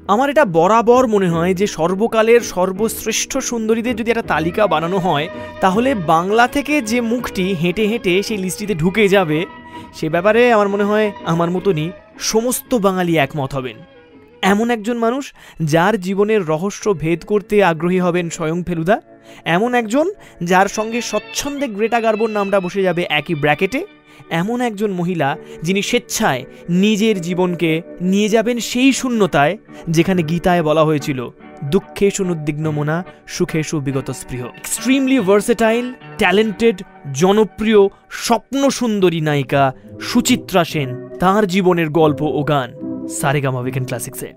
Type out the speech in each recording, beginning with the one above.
আমার এটা বরাবর মনে হয় যে সর্বকালের সর্বশ্রেষ্ঠ সুন্দরীদের যদি একটা তালিকা বানানো হয়, তাহলে বাংলা থেকে যে মুখটি হেঁটে হেঁটে সেই লিস্টটিতে ঢুকে যাবে, সে ব্যাপারে আমার মনে হয় আমার মতনই সমস্ত বাঙালি একমত হবেন। এমন একজন মানুষ যার জীবনের রহস্য ভেদ করতে আগ্রহী হবেন স্বয়ং ফেলুদা, এমন একজন যার সঙ্গে স্বচ্ছন্দে গ্রেটা গার্বোর নামটা বসে যাবে একই ব্র্যাকেটে, এমন একজন মহিলা যিনি স্বেচ্ছায় নিজের জীবনকে নিয়ে যাবেন সেই শূন্যতায় যেখানে গীতায় বলা হয়েছিল দুঃখেষু নুদ্বিগ্ন মনা সুখেষু বিগত স্পৃহ। এক্সট্রিমলি ভার্সেটাইল, ট্যালেন্টেড, জনপ্রিয়, স্বপ্ন সুন্দরী নায়িকা সুচিত্রা সেন, তার জীবনের গল্প ও গান সারেগামা উইকেন্ড ক্লাসিক্সে।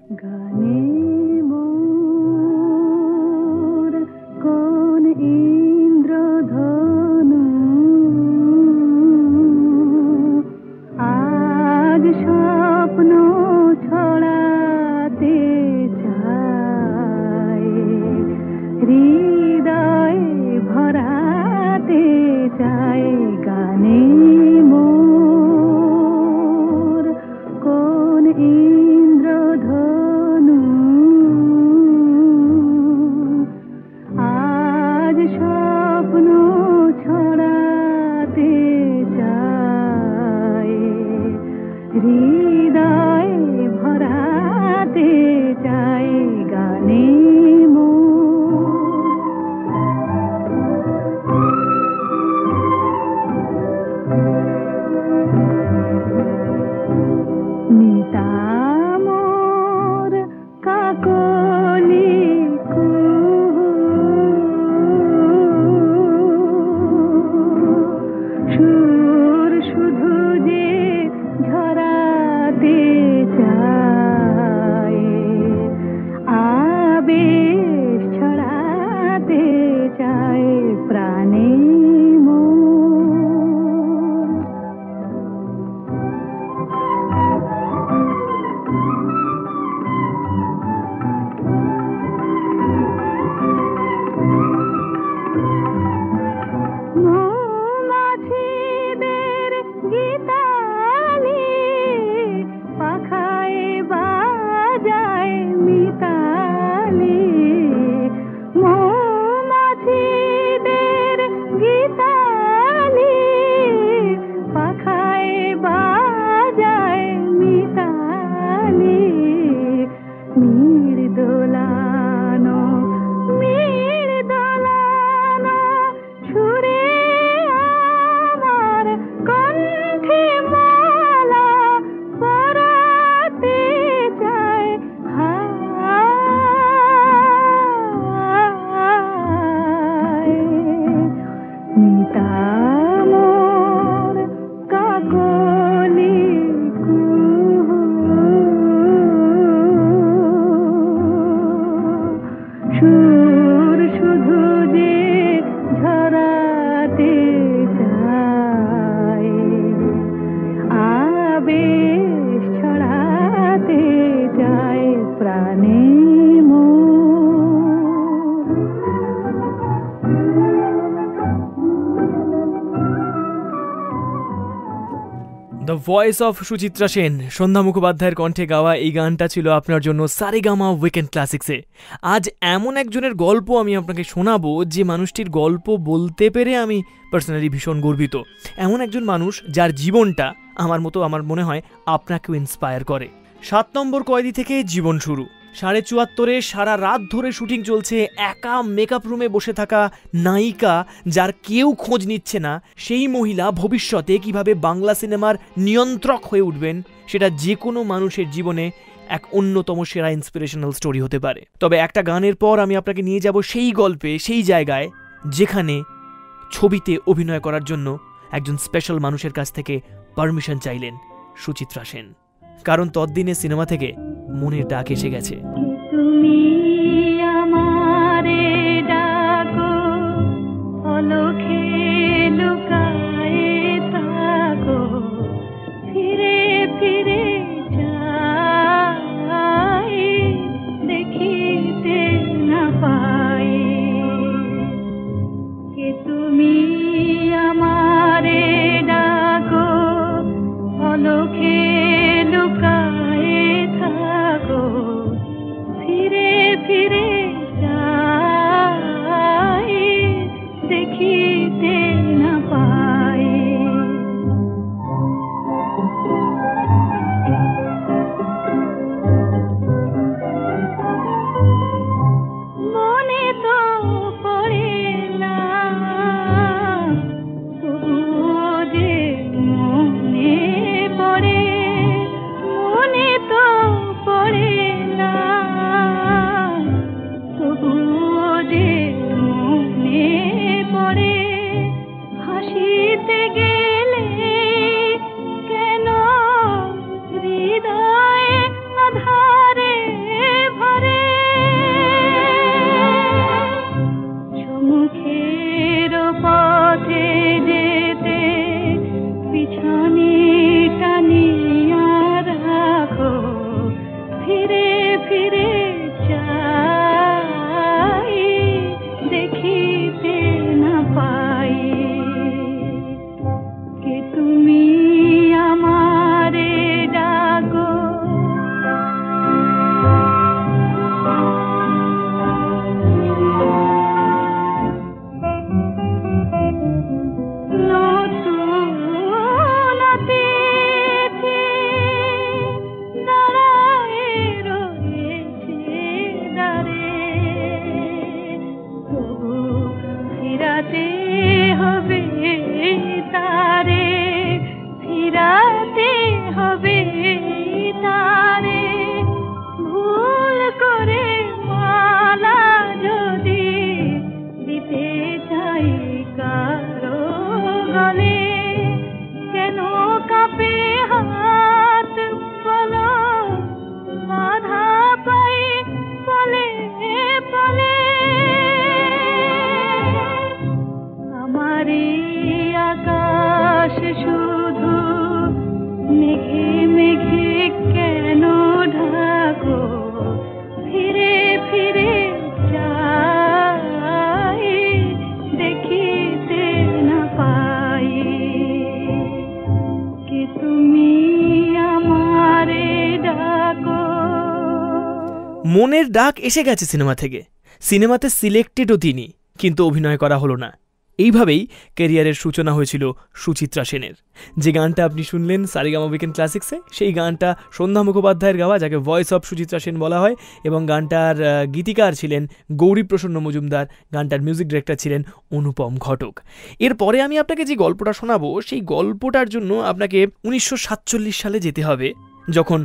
The voice of Suchitra Sen, Sandhya মুখোপাধ্যায়ের কণ্ঠে গাওয়া এই গানটা ছিল আপনার জন্য সারেগামা উইকেন্ড ক্লাসিক্সে। আজ এমন একজনের গল্প আমি আপনাকে শোনাবো যে মানুষটির গল্প বলতে পেরে আমি পার্সোনালি ভীষণ গর্বিত। এমন একজন মানুষ যার জীবনটা আমার মনে হয় আপনাকেও ইন্সপায়ার করে। 7 নম্বর কয়েদি থেকে জীবন শুরু। 74.5-এ সারা রাত ধরে শুটিং চলছে, একা মেকআপ রুমে বসে থাকা নায়িকা যার কেউ খোঁজ নিচ্ছে না, সেই মহিলা ভবিষ্যতে কিভাবে বাংলা সিনেমার নিয়ন্ত্রক হয়ে উঠবেন সেটা যে কোনো মানুষের জীবনে এক অন্যতম সেরা ইন্সপিরেশনাল স্টোরি হতে পারে। তবে একটা গানের পর আমি আপনাকে নিয়ে যাব সেই গল্পে, সেই জায়গায় যেখানে ছবিতে অভিনয় করার জন্য একজন স্পেশাল মানুষের কাছ থেকে পারমিশন চাইলেন সুচিত্রা সেন, কারণ ততদিনে সিনেমা থেকে মনের ডাক এসে গেছে। তুমি আমারে ডাকো, অলখে লুকায়ে থাকো, ফিরে ফিরে যাই, দেখিতে না পাই, কে তুমি আমারে ডাকো, অলখে লুকায়ে থাকো, মনের ডাক এসে গেছে সিনেমা থেকে, সিনেমাতে সিলেক্টেডও তিনি, কিন্তু অভিনয় করা হলো না। এইভাবেই ক্যারিয়ারের সূচনা হয়েছিল সুচিত্রা সেনের। যে গানটা আপনি শুনলেন সারেগামা উইকেন্ড ক্লাসিক্সে, সেই গানটা সন্ধ্যা মুখোপাধ্যায়ের গাওয়া, যাকে ভয়েস অফ সুচিত্রা সেন বলা হয়, এবং গানটার গীতিকার ছিলেন গৌরীপ্রসন্ন মজুমদার, গানটার মিউজিক ডিরেক্টর ছিলেন অনুপম ঘটক। এরপরে আমি আপনাকে যে গল্পটা শোনাবো, সেই গল্পটার জন্য আপনাকে 1947 সালে যেতে হবে, যখন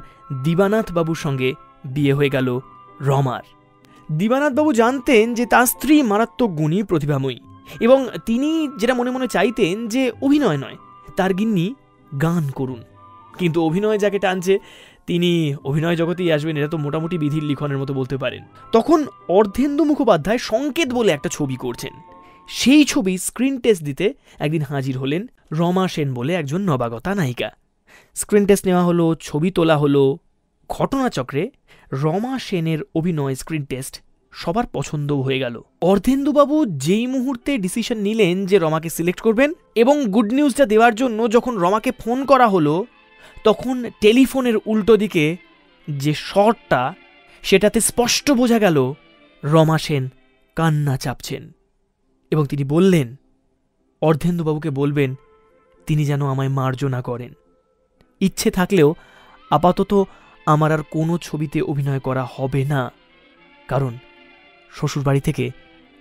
দিবানাথ বাবুর সঙ্গে বিয়ে হয়ে গেল রমার। দিবানাথ বাবু জানতেন যে তার স্ত্রী মারাত্মক গুণী, প্রতিভাময়ী, এবং তিনি যেটা মনে মনে চাইতেন যে অভিনয় নয়, তার গিন্নি গান করুন। কিন্তু অভিনয় যাকে টানছে তিনি অভিনয় জগতেই আসবেন, এটা তো মোটামুটি বিধির লিখনের মতো বলতে পারেন। তখন অর্ধেন্দু মুখোপাধ্যায় সংকেত বলে একটা ছবি করছেন। সেই ছবি স্ক্রিন টেস্ট দিতে একদিন হাজির হলেন রমা সেন বলে একজন নবাগতা নায়িকা। স্ক্রিন টেস্ট নেওয়া হলো, ছবি তোলা হলো। ঘটনাচক্রে রমা সেনের অভিনয় স্ক্রিন টেস্ট সবার পছন্দ হয়ে গেল। অর্ধেন্দুবাবু যেই মুহূর্তে ডিসিশন নিলেন যে রমাকে সিলেক্ট করবেন, এবং গুড নিউজটা দেওয়ার জন্য যখন রমাকে ফোন করা হলো, তখন টেলিফোনের উল্টো দিকে যে শটটা, সেটাতে স্পষ্ট বোঝা গেল রমা সেন কান্না চাপছেন, এবং তিনি বললেন অর্ধেন্দুবাবুকে বলবেন তিনি যেন আমায় মার্জনা করেন। ইচ্ছে থাকলেও আপাতত আমার আর কোনো ছবিতে অভিনয় করা হবে না, কারণ শ্বশুরবাড়ি থেকে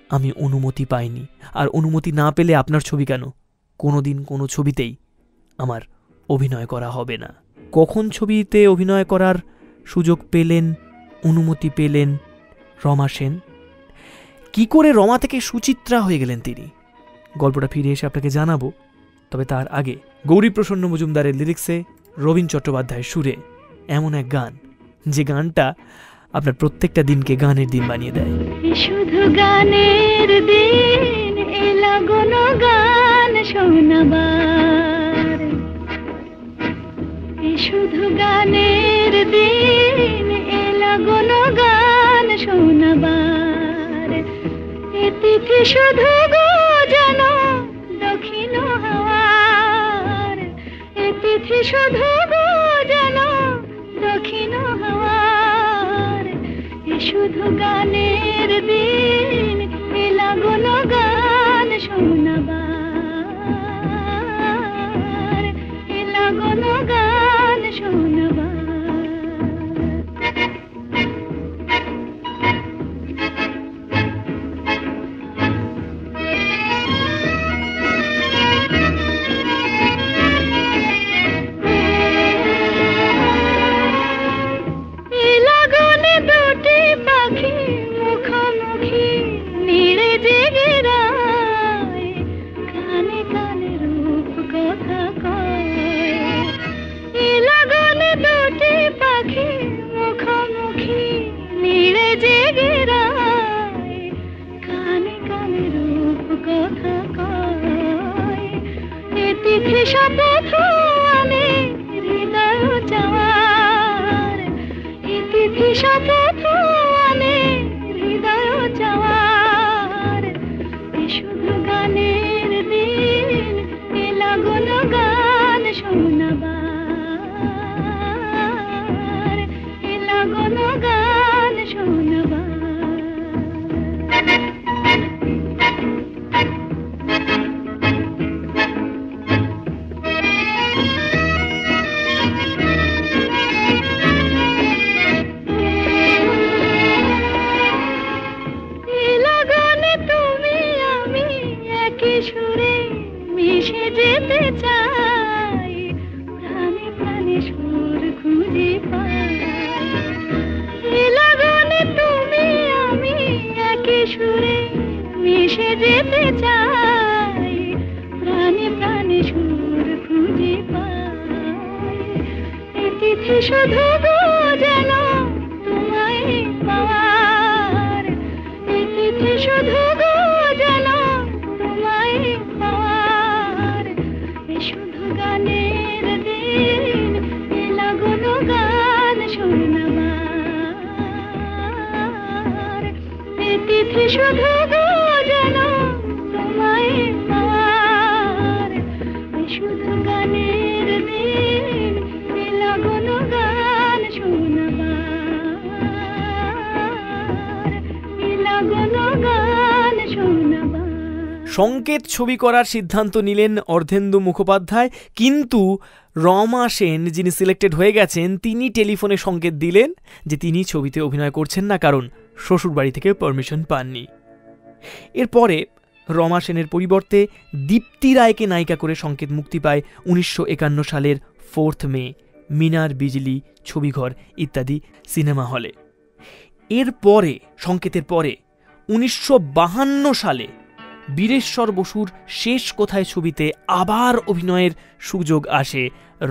আমি অনুমতি পাইনি, আর অনুমতি না পেলে আপনার ছবি কেন, কোনোদিন কোনো ছবিতেই আমার অভিনয় করা হবে না। কখন ছবিতে অভিনয় করার সুযোগ পেলেন, অনুমতি পেলেন রমা সেন? কি করে রমা থেকে সুচিত্রা হয়ে গেলেন তিনি? গল্পটা ফিরে এসে আপনাকে জানাবো, তবে তার আগে গৌরীপ্রসন্ন মজুমদারের লিরিক্সে, রবীন চট্টোপাধ্যায়ের সুরে এমন এক গান, যে গানটা আপনার প্রত্যেকটা দিনকে গানের দিন বানিয়ে দেয়। শুধু গানের দিন এলা কোনো গান শোনাবার, শুধু গানের দিন এলা কোনো গান শোনাবার, তিথি শুধু গো যেন দক্ষিণ হাওয়ার, তিথি শুধু গো যেন দক্ষিণ হাওয়ার, শুধু গানের দিন এলা কোনো গান শোনাবার, এলা কোনো গান শোনাবার। সংকেত ছবি করার সিদ্ধান্ত নিলেন অর্ধেন্দু মুখোপাধ্যায়, কিন্তু রমা সেন যিনি সিলেক্টেড হয়ে গেছেন তিনি টেলিফোনে সংকেত দিলেন যে তিনি ছবিতে অভিনয় করছেন না, কারণ শ্বশুরবাড়ি থেকে পারমিশন পাননি। এরপরে রমা সেনের পরিবর্তে দীপ্তি রায়কে নায়িকা করে সংকেত মুক্তি পায় 1951 সালের 4 মে মিনার বিজলি, ছবিঘর ইত্যাদি সিনেমা হলে। এরপরে সংকেতের পরে 1952 সালে বীরেশ্বর বসুর শেষ কোথায় ছবিতে আবার অভিনয়ের সুযোগ আসে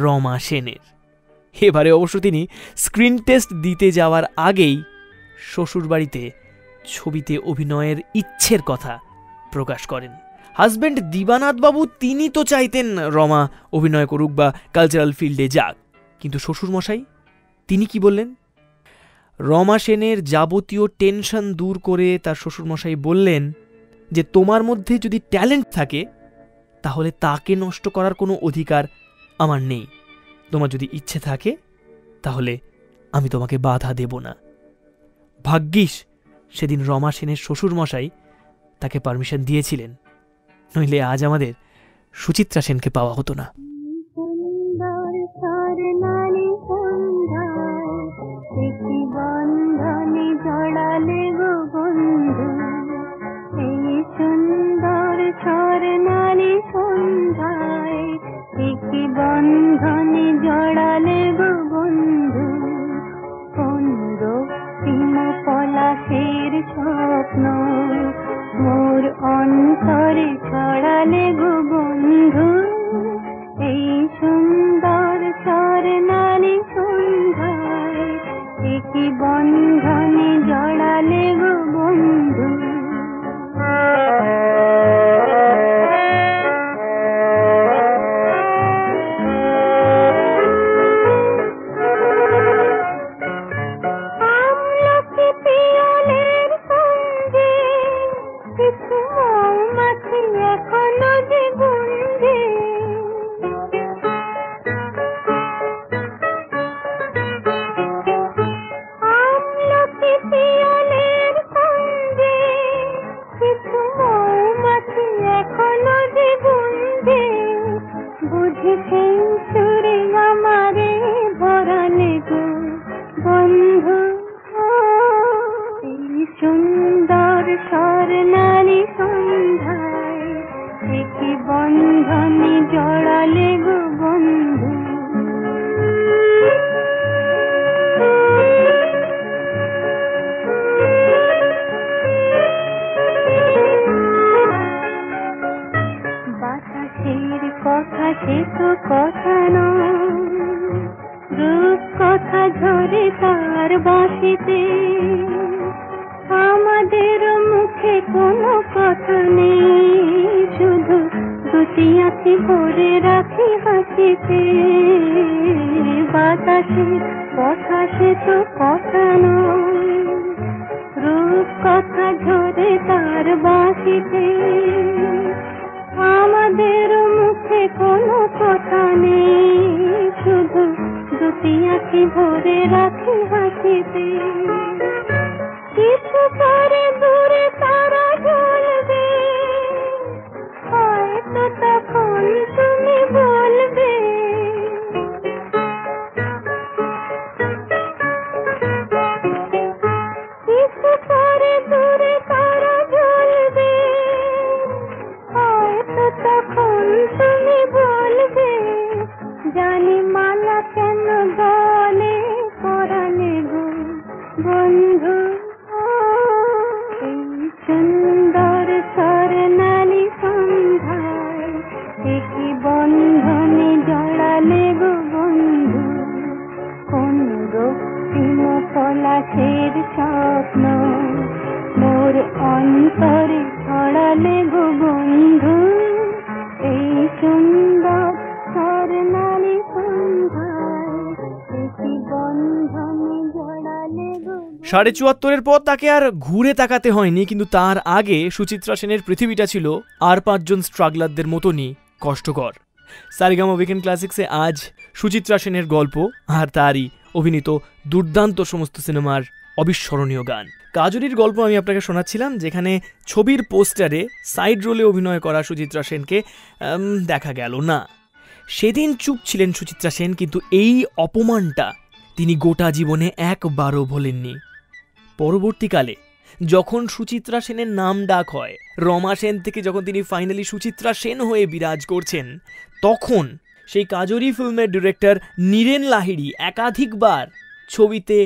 রমা সেনের। এবারে অবশ্য তিনি স্ক্রিন টেস্ট দিতে যাওয়ার আগেই শ্বশুরবাড়িতে ছবিতে অভিনয়ের ইচ্ছের কথা প্রকাশ করেন। হাজব্যান্ড দিবানাথ বাবু তিনি তো চাইতেন রমা অভিনয় করুক বা কালচারাল ফিল্ডে যাক, কিন্তু শ্বশুরমশাই তিনি কি বললেন? রমা সেনের যাবতীয় টেনশন দূর করে তার শ্বশুরমশাই বললেন যে তোমার মধ্যে যদি ট্যালেন্ট থাকে তাহলে তাকে নষ্ট করার কোনো অধিকার আমার নেই। তোমার যদি ইচ্ছে থাকে তাহলে আমি তোমাকে বাধা দেব না। ভাগ্যিস সেদিন রমা সেনের শ্বশুরমশাই তাকে পারমিশন দিয়েছিলেন, নইলে আজ আমাদের সুচিত্রা সেনকে পাওয়া হতো না। বন্ধনে জড়ালে গো বন্ধু, কোন রক্তিম পলাশের স্বপ্ন মোর অন্তরে ছড়ালে গো বন্ধু, এই সুন্দর স্বর্ণালী সন্ধ্যায় একই বন্ধনে জড়ালে গো বন্ধু। সাড়ে ৭৪-এর পর তাকে আর ঘুরে তাকাতে হয়নি, কিন্তু তার আগে সুচিত্রা সেনের পৃথিবীটা ছিল আর ৫ জন স্ট্রাগলারদের মতনই কষ্টকর। সারেগামা উইকেন্ড ক্লাসিক্সে আজ সুচিত্রা সেনের গল্প আর তারই অভিনীত দুর্দান্ত সমস্ত সিনেমার অবিস্মরণীয় গান। কাজরির গল্প আমি আপনাকে শোনাচ্ছিলাম, যেখানে ছবির পোস্টারে সাইড রোলে অভিনয় করা সুচিত্রা সেনকে দেখা গেল না। সেদিন চুপ ছিলেন সুচিত্রা সেন, কিন্তু এই অপমানটা তিনি গোটা জীবনে একবারও ভোলেননি। পরবর্তীকালে যখন সুচিত্রা সেনের নাম ডাক হয়, রমা সেন থেকে যখন তিনি ফাইনালি সুচিত্রা সেন হয়ে বিরাজ করছেন, তখন সেই কাজরি ফিল্মের ডিরেক্টর নীরেন লাহিড়ী একাধিকবার ছবিতে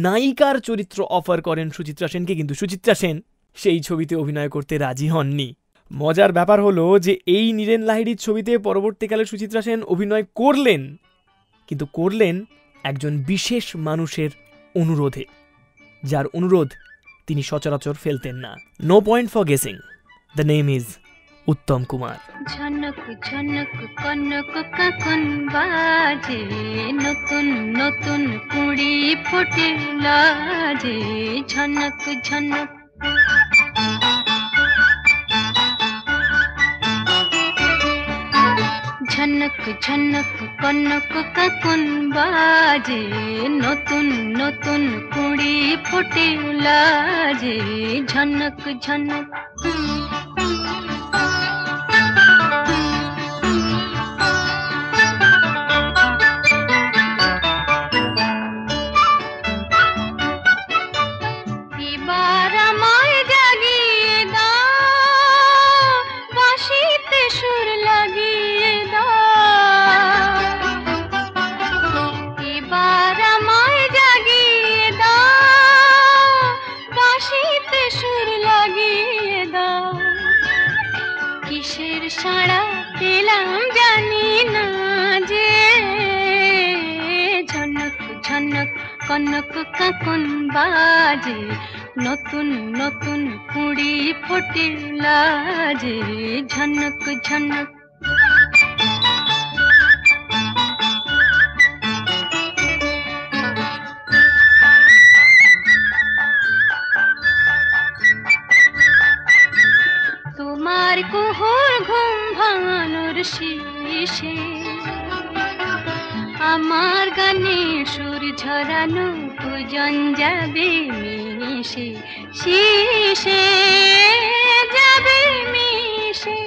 নায়িকার চরিত্র অফার করেন সুচিত্রা সেনকে, কিন্তু সুচিত্রা সেন সেই ছবিতে অভিনয় করতে রাজি হননি। মজার ব্যাপার হলো যে এই নীরেন লাহিড়ীর ছবিতে পরবর্তীকালে সুচিত্রা সেন অভিনয় করলেন, কিন্তু করলেন একজন বিশেষ মানুষের অনুরোধে, যার অনুরোধ তিনি সচরাচর ফেলতেন না। No point for guessing, the name is Uttam Kumar. ঝনক ঝনক কনক কখন বাজে, নতুন নতুন কুড়ি ফোটে লাজে, ঝনক ঝনক। ঝনক ঝনক কনক কখন বাজে, নতুন নতুন কুড়ি ফোটে লাজে, ঝনক ঝনক। কনক কখন বাজে, নতুন নতুন কুড়ি ফোটে লাজে, ঝনক ঝনক। তোমার কুহুর ঘুম ভাঙানোর শেষে আমার গানে সুর ঝরানো পূজন যাবে মিশে, শিশে যাবে মিশে।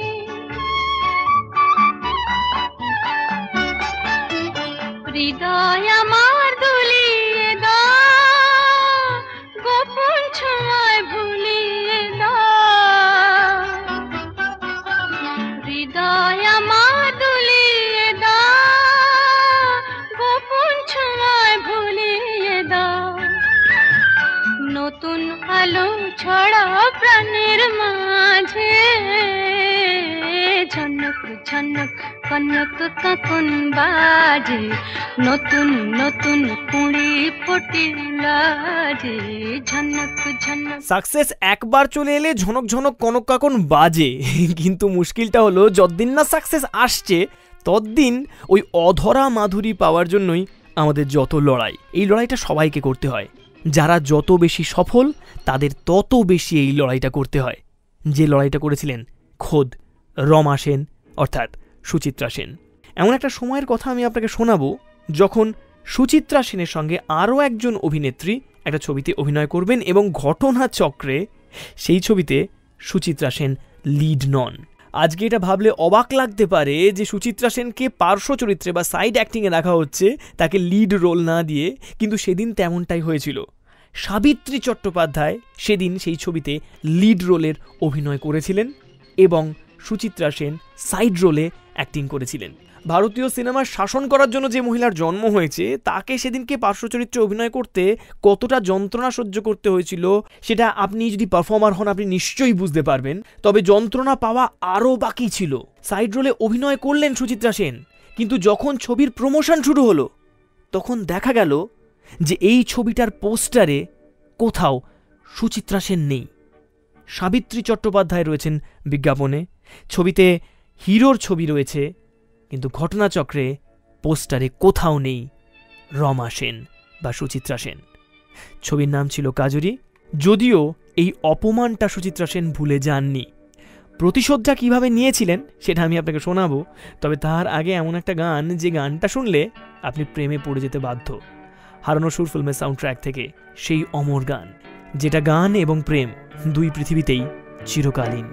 হৃদয় আমার দুলিয়ে দাও, গোপন ছোঁয়ায় ভুলিয়ে দাও। হৃদয় আমার দুলিয়ে দাও, গোপন ছোঁয়ায় ভুলিয়ে দাও। নতুন আলো ছড়াও প্রাণের মাঝে, ঝনক ঝনক কনক কখন বাজে, নতুন নতুন কুড়ি ফোটে লাজে, ঝনক ঝনক। সাকসেস একবার চলে এলে ঝনক ঝনক কনক কখন বাজে, কিন্তু মুশকিলটা হলো যতদিন না সাকসেস আসছে ততদিন ওই অধরা মাধুরী পাওয়ার জন্যই আমাদের যত লড়াই। এই লড়াইটা সবাইকে করতে হয়। যারা যত বেশি সফল তাদের তত বেশি এই লড়াইটা করতে হয়, যে লড়াইটা করেছিলেন খোদ রমা সেন অর্থাৎ সুচিত্রা সেন। এমন একটা সময়ের কথা আমি আপনাকে শোনাবো যখন সুচিত্রা সেনের সঙ্গে আরও একজন অভিনেত্রী একটা ছবিতে অভিনয় করবেন এবং ঘটনাচক্রে সেই ছবিতে সুচিত্রা সেন লিড নন। আজকে এটা ভাবলে অবাক লাগতে পারে যে সুচিত্রা সেনকে পার্শ্ব চরিত্রে বা সাইড অ্যাক্টিংয়ে রাখা হচ্ছে, তাকে লিড রোল না দিয়ে, কিন্তু সেদিন তেমনটাই হয়েছিল। সাবিত্রী চট্টোপাধ্যায় সেদিন সেই ছবিতে লিড রোলের অভিনয় করেছিলেন এবং সুচিত্রা সেন সাইড রোলে অ্যাক্টিং করেছিলেন। ভারতীয় সিনেমার শাসন করার জন্য যে মহিলার জন্ম হয়েছে তাকে সেদিনকে পার্শ্ব চরিত্রে অভিনয় করতে কতটা যন্ত্রণা সহ্য করতে হয়েছিল সেটা আপনি যদি পারফর্মার হন আপনি নিশ্চয়ই বুঝতে পারবেন। তবে যন্ত্রণা পাওয়া আরও বাকি ছিল। সাইড রোলে অভিনয় করলেন সুচিত্রা সেন, কিন্তু যখন ছবির প্রমোশন শুরু হলো তখন দেখা গেল যে এই ছবিটার পোস্টারে কোথাও সুচিত্রা সেন নেই। সাবিত্রী চট্টোপাধ্যায় রয়েছেন বিজ্ঞাপনে, ছবিতে হিরোর ছবি রয়েছে, কিন্তু ঘটনাচক্রে পোস্টারে কোথাও নেই রমা সেন বা সুচিত্রা সেন। ছবির নাম ছিল কাজরি। যদিও এই অপমানটা সুচিত্রা সেন ভুলে যাননি। প্রতিশোধটা কিভাবে নিয়েছিলেন সেটা আমি আপনাকে শোনাবো, তবে তার আগে এমন একটা গান যে গানটা শুনলে আপনি প্রেমে পড়ে যেতে বাধ্য। হারানো সুর ফিল্মের সাউন্ড ট্র্যাক থেকে সেই অমর গান, যেটা গান এবং প্রেম দুই পৃথিবীতেই চিরকালীন।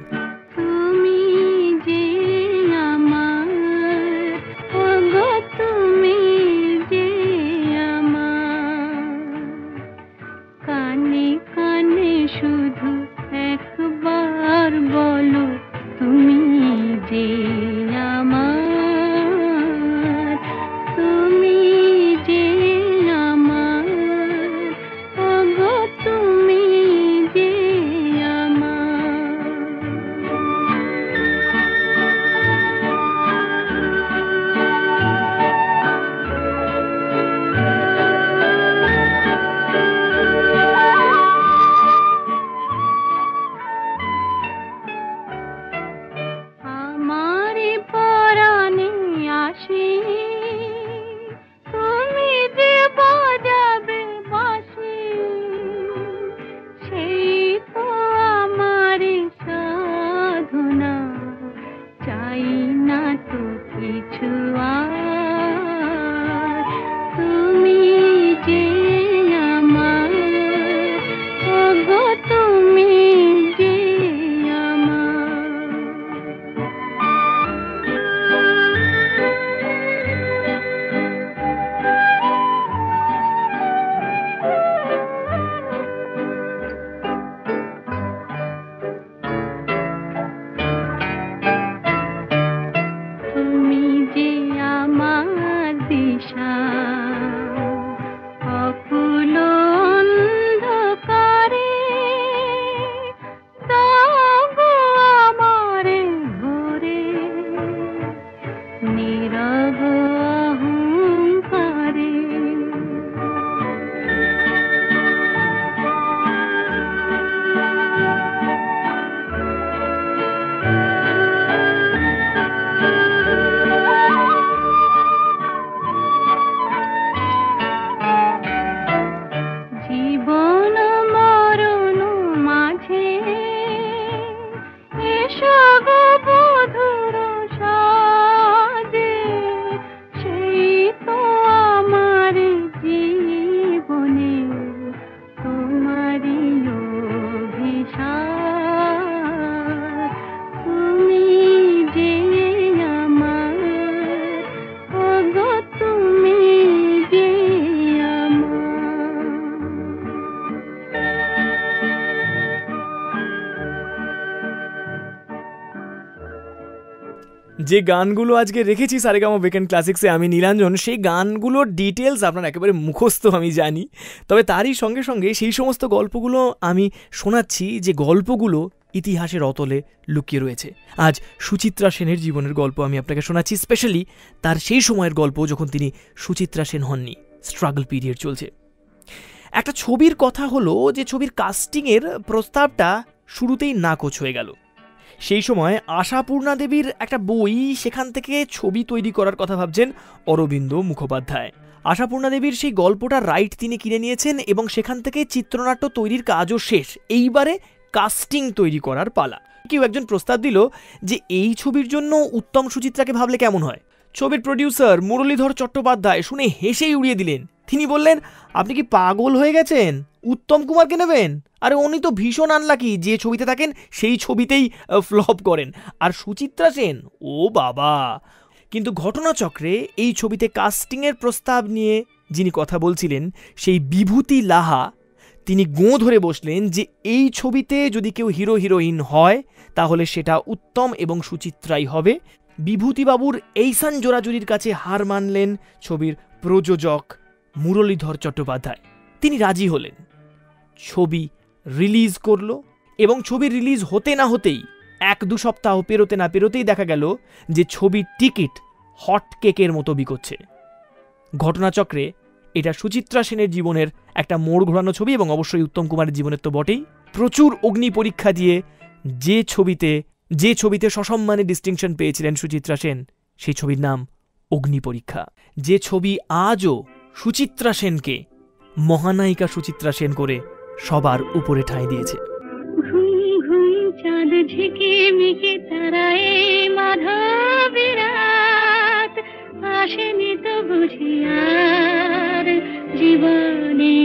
যে গানগুলো আজকে রেখেছি সারেগামা উইকেন্ড ক্লাসিক্সে আমি নীলাঞ্জন, সেই গানগুলোর ডিটেলস আপনার একেবারে মুখস্থ আমি জানি, তবে তারই সঙ্গে সঙ্গে সেই সমস্ত গল্পগুলো আমি শোনাচ্ছি যে গল্পগুলো ইতিহাসের অতলে লুকিয়ে রয়েছে। আজ সুচিত্রা সেনের জীবনের গল্প আমি আপনাকে শোনাচ্ছি, স্পেশালি তার সেই সময়ের গল্প যখন তিনি সুচিত্রা সেন হননি, স্ট্রাগল পিরিয়ড চলছে। একটা ছবির কথা হলো যে ছবির কাস্টিংয়ের প্রস্তাবটা শুরুতেই নাকচ হয়ে গেল। সেই সময় আশাপূর্ণা দেবীর একটা বই, সেখান থেকে ছবি তৈরি করার কথা ভাবছেন অরবিন্দ মুখোপাধ্যায়। আশাপূর্ণা দেবীর সেই গল্পটার রাইট তিনি কিনে নিয়েছেন এবং সেখান থেকে চিত্রনাট্য তৈরির কাজও শেষ। এইবারে কাস্টিং তৈরি করার পালা। কেউ একজন প্রস্তাব দিল যে এই ছবির জন্য উত্তম সুচিত্রাকে ভাবলে কেমন হয়। ছবির প্রডিউসার মুরলীধর চট্টোপাধ্যায় শুনে হেসেই উড়িয়ে দিলেন। তিনি বললেন, আপনি কি পাগল হয়ে গেছেন? উত্তম কুমারকে নেবেন? আরে উনি তো ভীষণ আনলাকি, যে ছবিতে থাকেন সেই ছবিতেই ফ্লপ করেন। আর সুচিত্রা সেন, ও বাবা। কিন্তু ঘটনাচক্রে এই ছবিতে কাস্টিংয়ের প্রস্তাব নিয়ে যিনি কথা বলছিলেন, সেই বিভূতি লাহা, তিনি গোঁ ধরে বসলেন যে এই ছবিতে যদি কেউ হিরো হিরোইন হয় তাহলে সেটা উত্তম এবং সুচিত্রাই হবে। বিভূতিবাবুর এইসান জোরাজুরির কাছে হার মানলেন ছবির প্রযোজক মুরলীধর চট্টোপাধ্যায়। তিনি রাজি হলেন, ছবি রিলিজ করলো এবং ছবি রিলিজ হতে না হতেই 1-2 সপ্তাহ পেরোতে না পেরোতেই দেখা গেল যে ছবির টিকিট হট কেকের মতো বিকোচ্ছে। ঘটনাচক্রে এটা সুচিত্রা সেনের জীবনের একটা মোড় ঘোরানো ছবি এবং অবশ্যই উত্তম কুমারের জীবনের তো বটেই। প্রচুর অগ্নি পরীক্ষা দিয়ে যে ছবিতে সসম্মানে ডিস্টিংশন পেয়েছিলেন সুচিত্রা সেন, সেই ছবির নাম অগ্নি পরীক্ষা। যে ছবি আজও সুচিত্রা সেনকে মহানায়িকা সুচিত্রা সেন করে সবার উপরে ঠাঁই দিয়েছে। চাঁদ ঝিকে মিকে তারায় মাধবী রাত আসেনি তো বুঝি আর জীবনে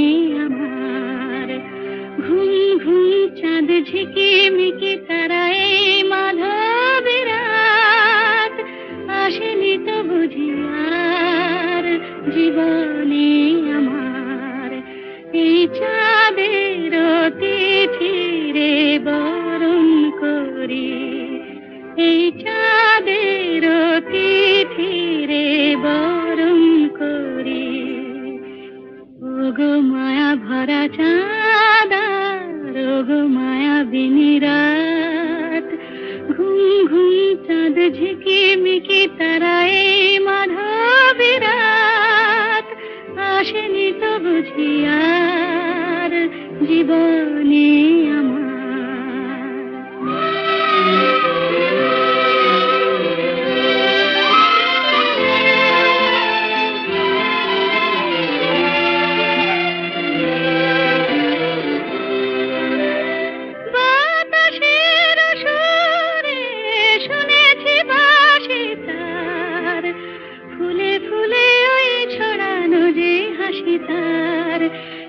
আমার ঘুম ঘুম চাঁদ ঝিকে মিকে তারায় মাধবের রাত আসেনি তো বুঝি আর জীবনে আমার এই চাঁদের তিথিরে বরণ করি এই চাঁদের তিথিরে বরণ করি ওগো মায়া ভরা চাঁদ ওগো মায়া বিনি রাত ঘুম ঘুম চাঁদ ঝিকে মিকে তারায় মাধবের রাত আসেনি তো বুঝি আর জীবনে আমার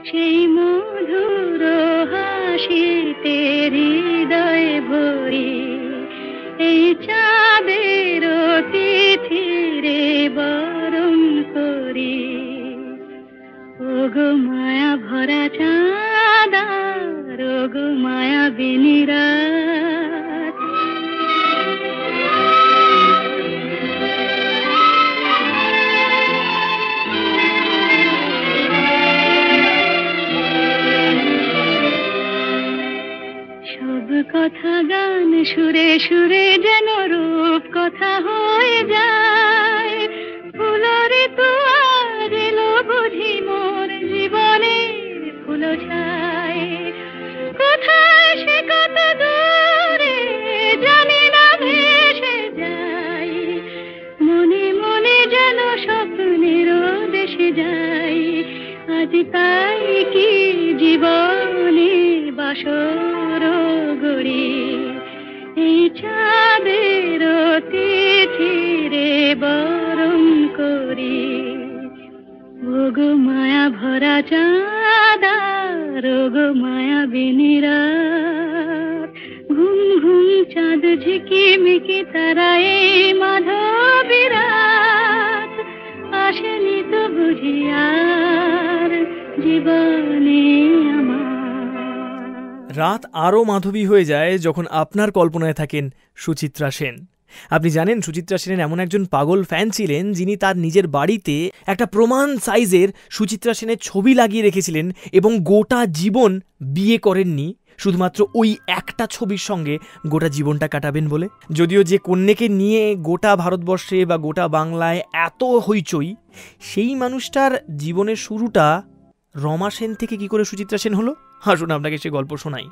সেই মধুর হাসিতে হৃদয় ভরি এই চাঁদের তিথিরে বরণ করি ওগো মায়া ভরা চাঁদ ওগো মায়া বিনি রাত কথা গান সুরে সুরে যেন রূপ কথা হয়ে যায় ফুলরে তো আর এলো বুঝি মোর জীবনের ফুল ছায় কোথায় সে কত দূরে জানি না ভেসে যায় মনে মনে যেন স্বপ্নের দেশে যায় আজ তাই কি জীবনে বাসর গড়ি এই চাঁদের তিথিরে বরণ করি ওগো মায়া ভরা চাঁদ ওগো মায়া বিনি রাত ঘুম ঘুম চাঁদ ঝিকি মিকি তারায় মাধবের রাত আসেনি তো বুঝি আর জীবনে আমার রাত আরও মাধবী হয়ে যায় যখন আপনার কল্পনায় থাকেন সুচিত্রা সেন। আপনি জানেন সুচিত্রা সেনের এমন একজন পাগল ফ্যান ছিলেন যিনি তার নিজের বাড়িতে একটা প্রমাণ সাইজের সুচিত্রা সেনের ছবি লাগিয়ে রেখেছিলেন এবং গোটা জীবন বিয়ে করেননি শুধুমাত্র ওই একটা ছবির সঙ্গে গোটা জীবনটা কাটাবেন বলে। যদিও যে কন্যাকে নিয়ে গোটা ভারতবর্ষে বা গোটা বাংলায় এত হইচই, সেই মানুষটার জীবনের শুরুটা রমা সেন থেকে কি করে সুচিত্রা সেন হলো, আসুন আপনাকে সে গল্প শোনাই।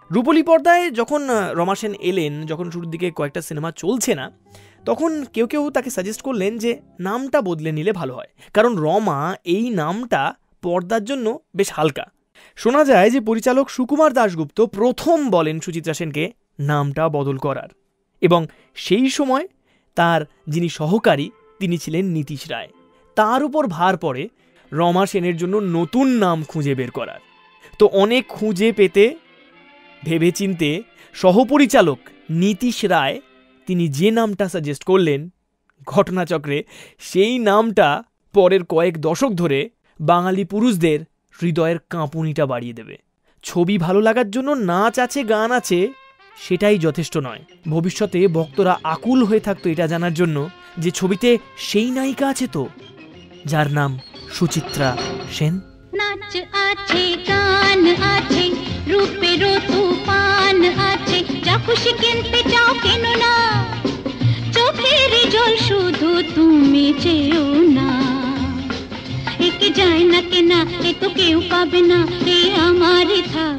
রূপলী পর্দায় যখন রমা সেন এলেন, যখন শুরুর দিকে কয়েকটা সিনেমা চলছে না, তখন কেউ কেউ তাকে সাজেস্ট করলেন যে নামটা বদলে নিলে ভালো হয়, কারণ রমা এই নামটা পর্দার জন্য বেশ হালকা। শোনা যায় যে পরিচালক সুকুমার দাশগুপ্ত প্রথম বলেন সুচিত্রা সেনকে নামটা বদল করার, এবং সেই সময় তার যিনি সহকারী তিনি ছিলেন নীতিশ রায়। তার উপর ভার পড়ে রমা সেনের জন্য নতুন নাম খুঁজে বের করার। তো অনেক খুঁজে পেতে ভেবেচিন্তে সহপরিচালক নীতিশ রায় তিনি যে নামটা সাজেস্ট করলেন, ঘটনাচক্রে সেই নামটা পরের কয়েক দশক ধরে বাঙালি পুরুষদের হৃদয়ের কাঁপুনিটা বাড়িয়ে দেবে। ছবি ভালো লাগার জন্য নাচ আছে, গান আছে, সেটাই যথেষ্ট নয়। ভবিষ্যতে ভক্তরা আকুল হয়ে থাকতো এটা জানার জন্য যে ছবিতে সেই নায়িকা আছে তো, যার নাম সুচিত্রা সেন। নাচ আছে, গান আছে, রূপের তুফান আছে, যা খুশি কিনতে চাও কেন না, চোখের জল শুধু তুমি চেও না। একে যায় না কেনা, এ তো কেউ পাবে না, এ আমারই থাক।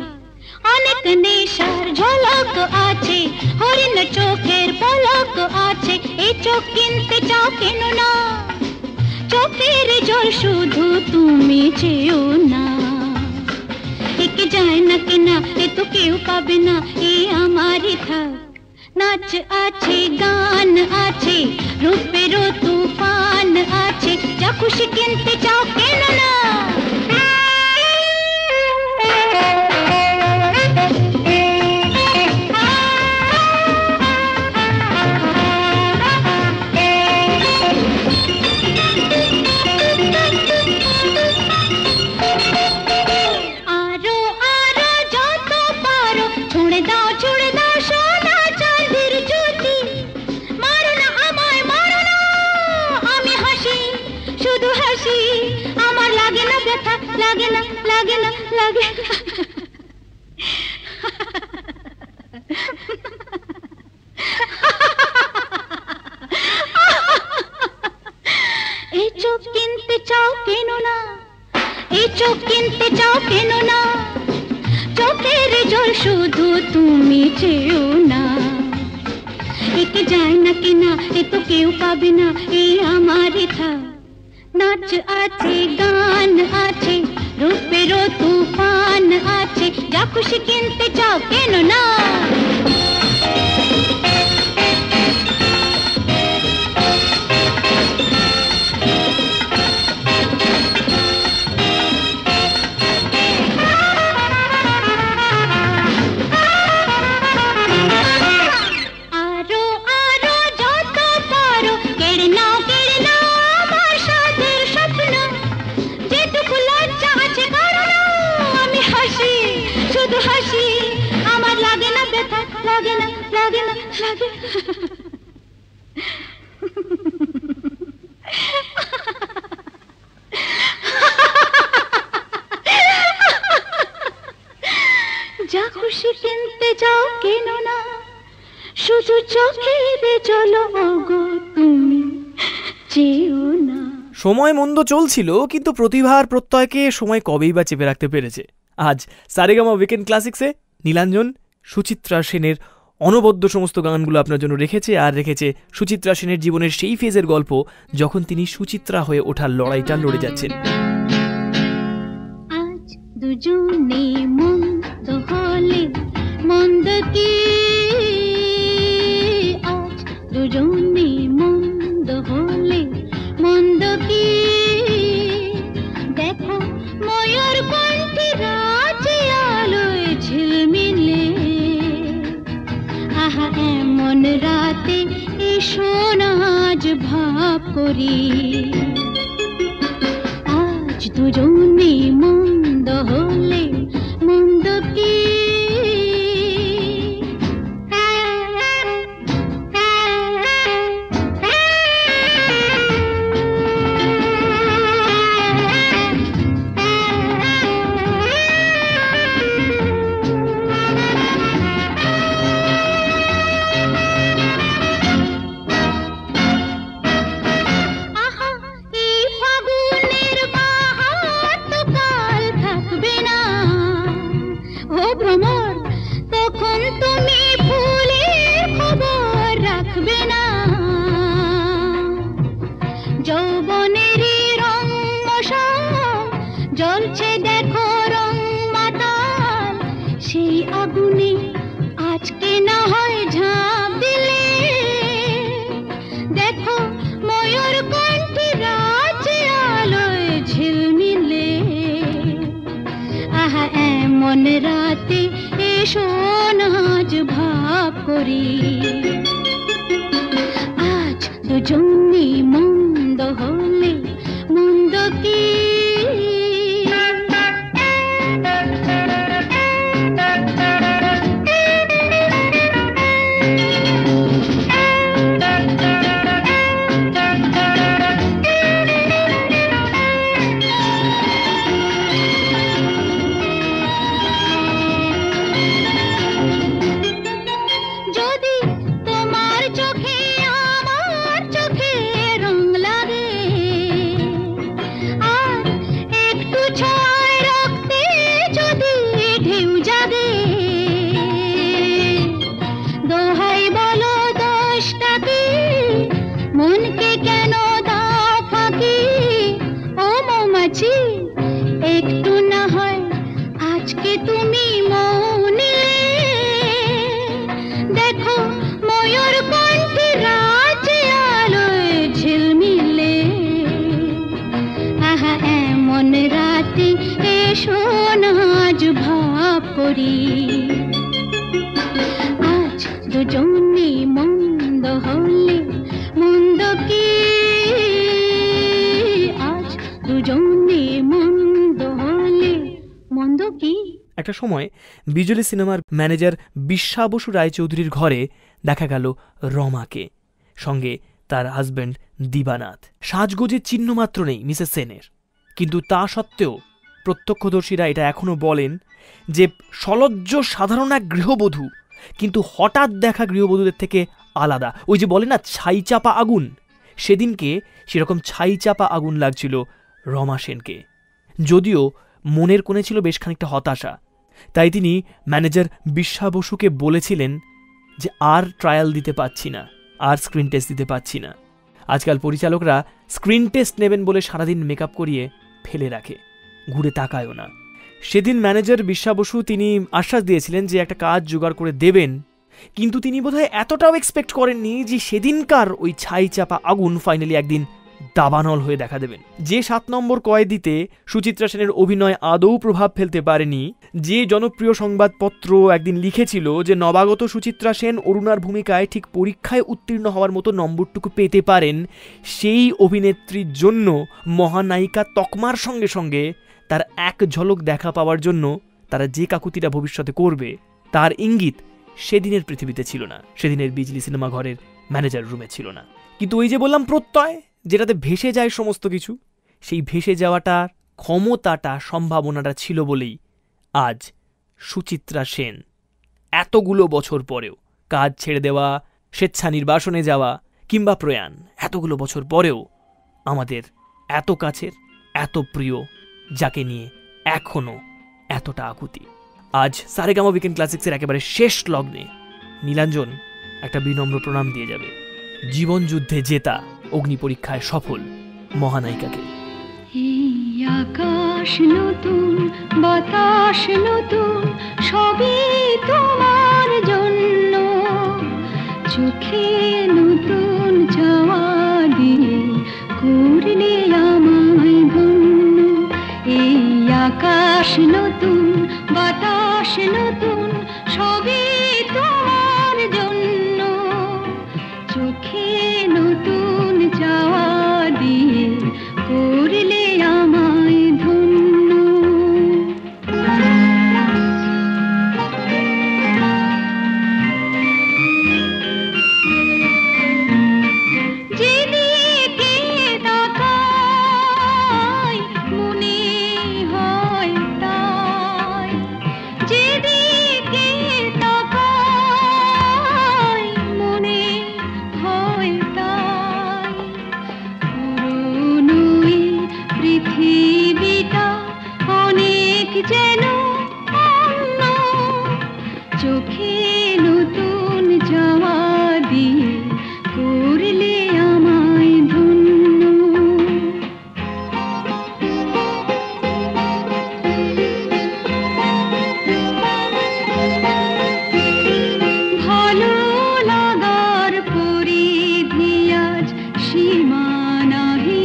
অনেক নেশার ঝলক আছে, হরিণ চোখের পলক আছে, এই চোখ কিনতে চাও কেন না, চোখের জল শুধু তুমি চেও না। একে যায় না কেনা, এ তো কেউ পাবে না, এ আমারই থাক। নাচ আছে, গান আছে, রূপের তুফান আছে, যা খুশি কিনতে চাও কেন না। লাগে না লাগে না লাগে এই চোখ কিনতে চাও কেন না, এই চোখ কিনতে চাও কেন না, চোখের জল শুধু তুমি চেও না। একে যায় না কিনা এ তো কেউ পাবে না, এই আমারই থা। নাচ আছে গান আছে রূপেরও তুফান আছে, যা খুশি কিনতে চাও কেন না। যা খুশি কিনতে যাও কেন না, শুধু চোখের জল ওগো তুমি চেও না। সময় মন্দ চলছিল, কিন্তু প্রতিভার প্রত্যয়কে সময় কবেই বা চেপে রাখতে পেরেছে। আজ সারেগামা উইকেন্ড ক্লাসিক্সে নীলাঞ্জন সুচিত্রা সেনের অনবদ্য সমস্ত গানগুলো আপনার জন্য রেখেছে, আর রেখেছে সুচিত্রা সেনের জীবনের সেই ফেজের গল্প যখন তিনি সুচিত্রা হয়ে ওঠার লড়াইটা লড়ে যাচ্ছেন। আজ দুজনে মন্দ হলে মন্দ কি, আজ দুজনে মন্দ হলে মন্দ কি, দেখো ময়ূর কণ্ঠে রাজে আলোয় ঝিলমিলে। আহা এমন রাতে এসো না আজ ভাব করি, আজ দুজনে মন্দ হলে মন্দ কি। জ্বলছে দেখো রং মাতাল, সেই আগুনে আজকে না হয় ঝাঁপ দিলে। দেখো ময়ূর কণ্ঠে রাজে আলোয় ঝিলমিলে। আহা এমন রাতে এসো না আজ ভাব করি, আজ দুজনে মন্দ হলে মন্দ কি। মনকে কেন দাও ফাঁকি ও মৌমাছি, একটু না হয় আজকে তুমি মৌনে। দেখো ময়ূর কণ্ঠে রাজে আলোয় ঝিলমিলে। আহা এমন রাতে এসো না আজ ভাব করি, আজ দুজনে মন্দ হলে মন্দ কি, আজ দুজনে মন্দ হলে মন্দ কি। একটা সময় বিজলি সিনেমার ম্যানেজার বিশ্বা বসু রায়চৌধুরীর ঘরে দেখা গেল রমাকে, সঙ্গে তার হাজব্যান্ড দিবানাথ। সাজগোজের চিহ্ন মাত্র নেই মিসেস সেনের, কিন্তু তা সত্ত্বেও প্রত্যক্ষদর্শীরা এটা এখনও বলেন যে সলজ্জ সাধারণ এক গৃহবধূ, কিন্তু হঠাৎ দেখা গৃহবধূদের থেকে আলাদা। ওই যে বলে না ছাই চাপা আগুন, সেদিনকে সেরকম ছাই চাপা আগুন লাগছিল রমা সেনকে। যদিও মনের কোণে ছিল বেশ খানিকটা হতাশা, তাই তিনি ম্যানেজার বিশ্বা বসুকে বলেছিলেন যে আর ট্রায়াল দিতে পাচ্ছি না, আর স্ক্রিন টেস্ট দিতে পাচ্ছি না। আজকাল পরিচালকরা স্ক্রিন টেস্ট নেবেন বলে সারাদিন মেকআপ করিয়ে ফেলে রাখে, ঘুরে তাকায়ও না। সেদিন ম্যানেজার বিশ্বা বসু তিনি আশ্বাস দিয়েছিলেন যে একটা কাজ জোগাড় করে দেবেন, কিন্তু তিনি বোধহয় এতটাও এক্সপেক্ট করেননি যে সেদিনকার ওই ছাই চাপা আগুন ফাইনালি একদিন দাবানল হয়ে দেখা দেবেন। যে 7 নম্বর কয়েদিতে সুচিত্রা সেনের অভিনয় আদৌ প্রভাব ফেলতে পারেনি, যে জনপ্রিয় সংবাদপত্র একদিন লিখেছিল যে নবাগত সুচিত্রা সেন অরুণার ভূমিকায় ঠিক পরীক্ষায় উত্তীর্ণ হওয়ার মতো নম্বরটুকু পেতে পারেন, সেই অভিনেত্রীর জন্য মহানায়িকা তকমার সঙ্গে সঙ্গে তার এক ঝলক দেখা পাওয়ার জন্য তারা যে কাকুতিটা ভবিষ্যতে করবে তার ইঙ্গিত সেদিনের পৃথিবীতে ছিল না, সেদিনের বিজলি সিনেমা ঘরের ম্যানেজার রুমে ছিল না। কিন্তু ওই যে বললাম প্রত্যয়, যেটাতে ভেসে যায় সমস্ত কিছু, সেই ভেসে যাওয়াটার ক্ষমতাটা, সম্ভাবনাটা ছিল বলেই আজ সুচিত্রা সেন এতগুলো বছর পরেও, কাজ ছেড়ে দেওয়া, স্বেচ্ছা নির্বাসনে যাওয়া কিংবা প্রয়াণ, এতগুলো বছর পরেও আমাদের এত কাছের, এত প্রিয়, যাকে নিয়ে এখনও এতটা আকুতি। আজ সারেগামা উইকেন্ড ক্লাসিক্সের একেবারে শেষ লগ্নে নীলাঞ্জন একটা বিনম্র প্রণাম দিয়ে যাবে জীবন যুদ্ধে জেতা, অগ্নি পরীক্ষায় সফল মহানায়িকাকে। আকাশ নতুন, বাতাস নতুন, সবই তোমার জন্য, চোখে নতুন চাওয়া দিয়ে করলে আমায় ধন্য। এই আকাশ নতুন, বাতাস নতুন, সবই তোমার জন্য, চোখে নতুন চাওয়া দিয়ে করলে আমায় ধন্য। যেদিকে তাকাই মনে হয় তাই, যেদিকে তাকাই মনে হয় তাই, পুরনো এই পৃথিবীটা অনেক যেন অন্য, চোখে নতুন যাওয়া দিয়ে করলে আমায় ধন্য। ভালো লাগার পরিধি আজ সীমানাহীন,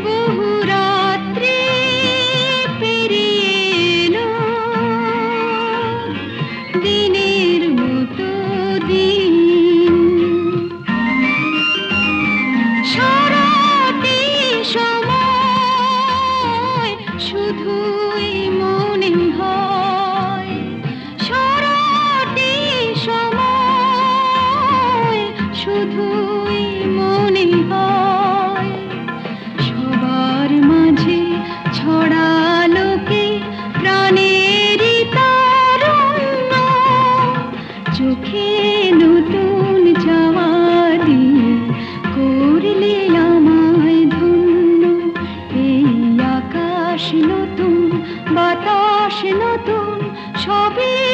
বহু রাত্রি পেরিয়ে এলো, দিনের মতো দিন, সারাটি সময় শুধুই মনে হয়, সারাটি সময় শুধুই মনে হয়, সবার মাঝে ছড়ালো কে প্রাণেরই তারুণ্য, চোখে নতুন চাওয়া দিয়ে করলে আমায় ধন্য। এই আকাশ নতুন, বাতাস নতুন, সবই